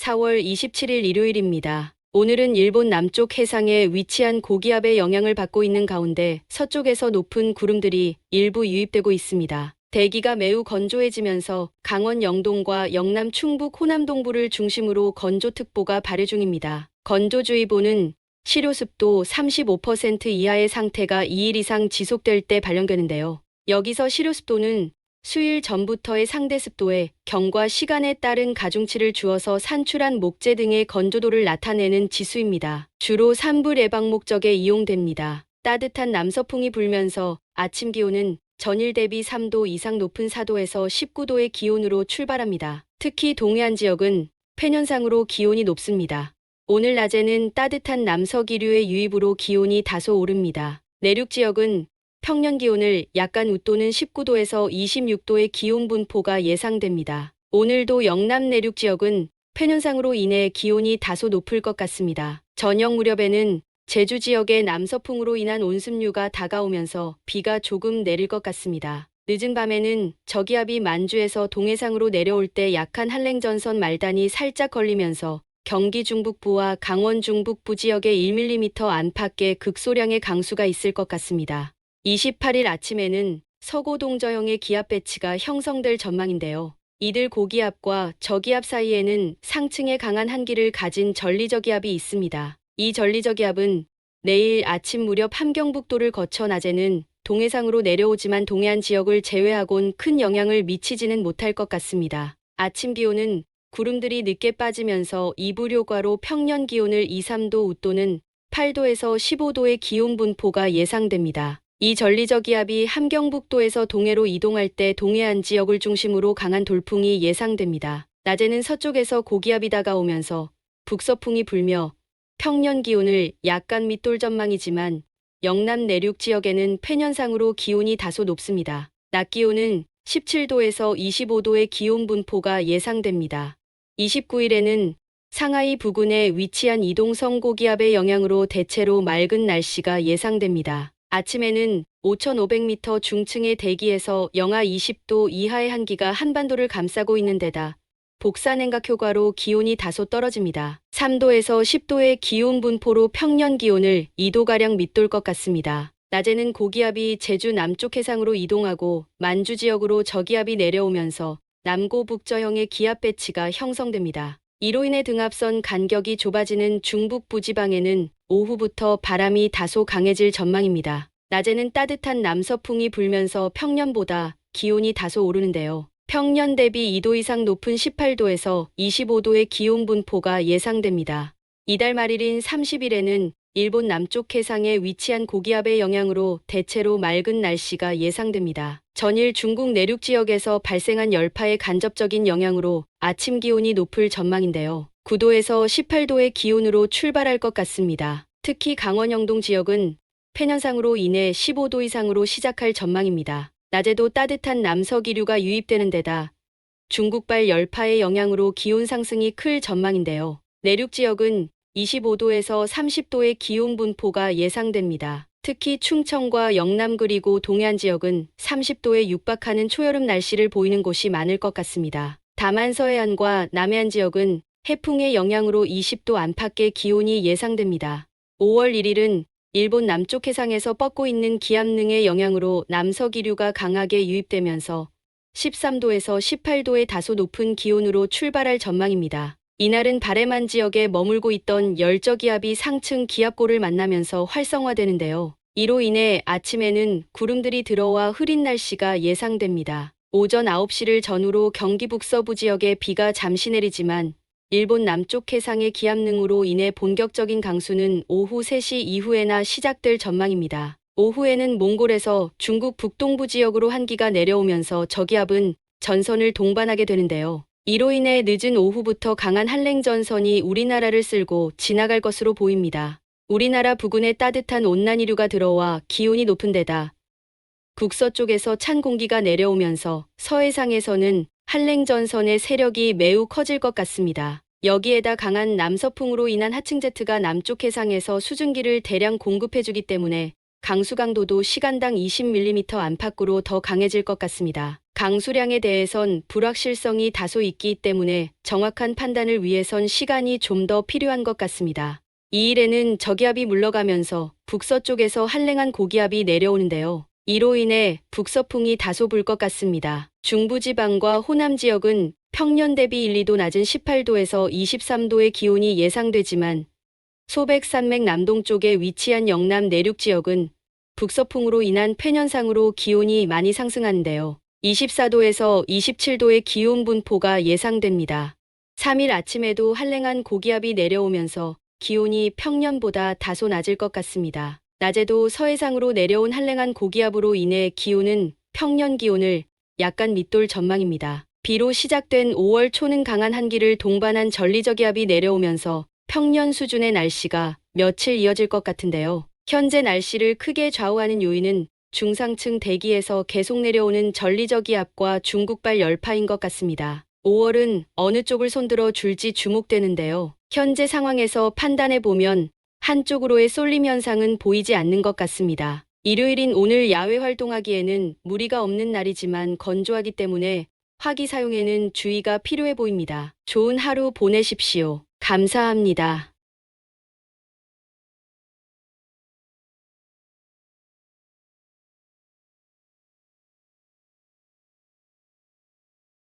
4월 27일 일요일입니다. 오늘은 일본 남쪽 해상에 위치한 고기압의 영향을 받고 있는 가운데 서쪽에서 높은 구름들이 일부 유입되고 있습니다. 대기가 매우 건조해지면서 강원 영동과 영남 충북 호남 동부를 중심으로 건조특보가 발효 중입니다. 건조주의보는 실효습도 35% 이하의 상태가 2일 이상 지속될 때 발령되는데요. 여기서 실효습도는 수일 전부터의 상대습도에 경과 시간에 따른 가중치를 주어서 산출한 목재 등의 건조도를 나타내는 지수입니다. 주로 산불 예방 목적에 이용됩니다. 따뜻한 남서풍이 불면서 아침 기온은 전일 대비 3도 이상 높은 4도에서 19도의 기온으로 출발합니다. 특히 동해안 지역은 폐년상으로 기온이 높습니다. 오늘 낮에는 따뜻한 남서기류의 유입으로 기온이 다소 오릅니다. 내륙 지역은 평년 기온을 약간 웃도는 19도에서 26도의 기온 분포가 예상됩니다. 오늘도 영남 내륙 지역은 폐년상으로 인해 기온이 다소 높을 것 같습니다. 저녁 무렵에는 제주 지역의 남서풍으로 인한 온습류가 다가오면서 비가 조금 내릴 것 같습니다. 늦은 밤에는 저기압이 만주에서 동해상으로 내려올 때 약한 한랭전선 말단이 살짝 걸리면서 경기 중북부와 강원 중북부 지역에 1mm 안팎의 극소량의 강수가 있을 것 같습니다. 28일 아침에는 서고동저형의 기압 배치가 형성될 전망인데요. 이들 고기압과 저기압 사이에는 상층의 강한 한기를 가진 전리저기압이 있습니다. 이 전리저기압은 내일 아침 무렵 함경북도를 거쳐 낮에는 동해상으로 내려오지만 동해안 지역을 제외하곤 큰 영향을 미치지는 못할 것 같습니다. 아침 기온은 구름들이 늦게 빠지면서 이불 효과로 평년 기온을 2, 3도 웃도는 8도에서 15도의 기온 분포가 예상됩니다. 이 전리저기압이 함경북도에서 동해로 이동할 때 동해안 지역을 중심으로 강한 돌풍이 예상됩니다. 낮에는 서쪽에서 고기압이 다가오면서 북서풍이 불며 평년 기온을 약간 밑돌 전망이지만 영남 내륙 지역에는 폐년상으로 기온이 다소 높습니다. 낮 기온은 17도에서 25도의 기온 분포가 예상됩니다. 29일에는 상하이 부근에 위치한 이동성 고기압의 영향으로 대체로 맑은 날씨가 예상됩니다. 아침에는 5,500m 중층의 대기에서 영하 20도 이하의 한기가 한반도를 감싸고 있는 데다 복사냉각 효과로 기온이 다소 떨어집니다. 3도에서 10도의 기온 분포로 평년 기온을 2도가량 밑돌 것 같습니다. 낮에는 고기압이 제주 남쪽 해상으로 이동하고 만주 지역으로 저기압이 내려오면서 남고 북저형의 기압 배치가 형성됩니다. 이로 인해 등압선 간격이 좁아지는 중북 부지방에는 오후부터 바람이 다소 강해질 전망입니다. 낮에는 따뜻한 남서풍이 불면서 평년보다 기온이 다소 오르는데요. 평년 대비 2도 이상 높은 18도에서 25도의 기온 분포가 예상됩니다. 이달 말일인 30일에는 일본 남쪽 해상에 위치한 고기압의 영향으로 대체로 맑은 날씨가 예상됩니다. 전일 중국 내륙 지역에서 발생한 열파의 간접적인 영향으로 아침 기온이 높을 전망인데요. 9도에서 18도의 기온으로 출발할 것 같습니다. 특히 강원 영동 지역은 폐년상으로 인해 15도 이상으로 시작할 전망입니다. 낮에도 따뜻한 남서기류가 유입되는 데다 중국발 열파의 영향으로 기온 상승이 클 전망인데요. 내륙 지역은 25도에서 30도의 기온 분포가 예상됩니다. 특히 충청과 영남 그리고 동해안 지역은 30도에 육박하는 초여름 날씨를 보이는 곳이 많을 것 같습니다. 다만 서해안과 남해안 지역은 해풍의 영향으로 20도 안팎의 기온이 예상됩니다. 5월 1일은 일본 남쪽 해상에서 뻗고 있는 기압능의 영향으로 남서기류가 강하게 유입되면서 13도에서 18도의 다소 높은 기온으로 출발할 전망입니다. 이날은 바레만 지역에 머물고 있던 열저기압이 상층 기압고를 만나면서 활성화되는데요. 이로 인해 아침에는 구름들이 들어와 흐린 날씨가 예상됩니다. 오전 9시를 전후로 경기 북서부 지역에 비가 잠시 내리지만 일본 남쪽 해상의 기압능으로 인해 본격적인 강수는 오후 3시 이후에나 시작될 전망입니다. 오후에는 몽골에서 중국 북동부 지역으로 한기가 내려오면서 저기압은 전선을 동반하게 되는데요. 이로 인해 늦은 오후부터 강한 한랭전선이 우리나라를 쓸고 지나갈 것으로 보입니다. 우리나라 부근에 따뜻한 온난이류가 들어와 기온이 높은 데다 북서쪽에서 찬 공기가 내려오면서 서해상에서는 한랭전선의 세력이 매우 커질 것 같습니다. 여기에다 강한 남서풍으로 인한 하층제트가 남쪽 해상에서 수증기를 대량 공급해주기 때문에 강수 강도도 시간당 20mm 안팎으로 더 강해질 것 같습니다. 강수량에 대해선 불확실성이 다소 있기 때문에 정확한 판단을 위해선 시간이 좀 더 필요한 것 같습니다. 2일에는 저기압이 물러가면서 북서쪽에서 한랭한 고기압이 내려오는데요. 이로 인해 북서풍이 다소 불 것 같습니다. 중부지방과 호남 지역은 평년 대비 1, 2도 낮은 18도에서 23도의 기온이 예상되지만 소백산맥 남동쪽에 위치한 영남 내륙 지역은 북서풍으로 인한 폐년상으로 기온이 많이 상승하는데요. 24도에서 27도의 기온 분포가 예상됩니다. 3일 아침에도 한랭한 고기압이 내려오면서 기온이 평년보다 다소 낮을 것 같습니다. 낮에도 서해상으로 내려온 한랭한 고기압으로 인해 기온은 평년 기온을 약간 밑돌 전망입니다. 비로 시작된 5월 초는 강한 한기를 동반한 전리저기압이 내려오면서 평년 수준의 날씨가 며칠 이어질 것 같은데요. 현재 날씨를 크게 좌우하는 요인은 중상층 대기에서 계속 내려오는 전리저기압과 중국발 열파인 것 같습니다. 5월은 어느 쪽을 손들어 줄지 주목되는데요. 현재 상황에서 판단해 보면 한쪽으로의 쏠림 현상은 보이지 않는 것 같습니다. 일요일인 오늘 야외 활동하기에는 무리가 없는 날이지만 건조하기 때문에 화기 사용에는 주의가 필요해 보입니다. 좋은 하루 보내십시오. 감사합니다.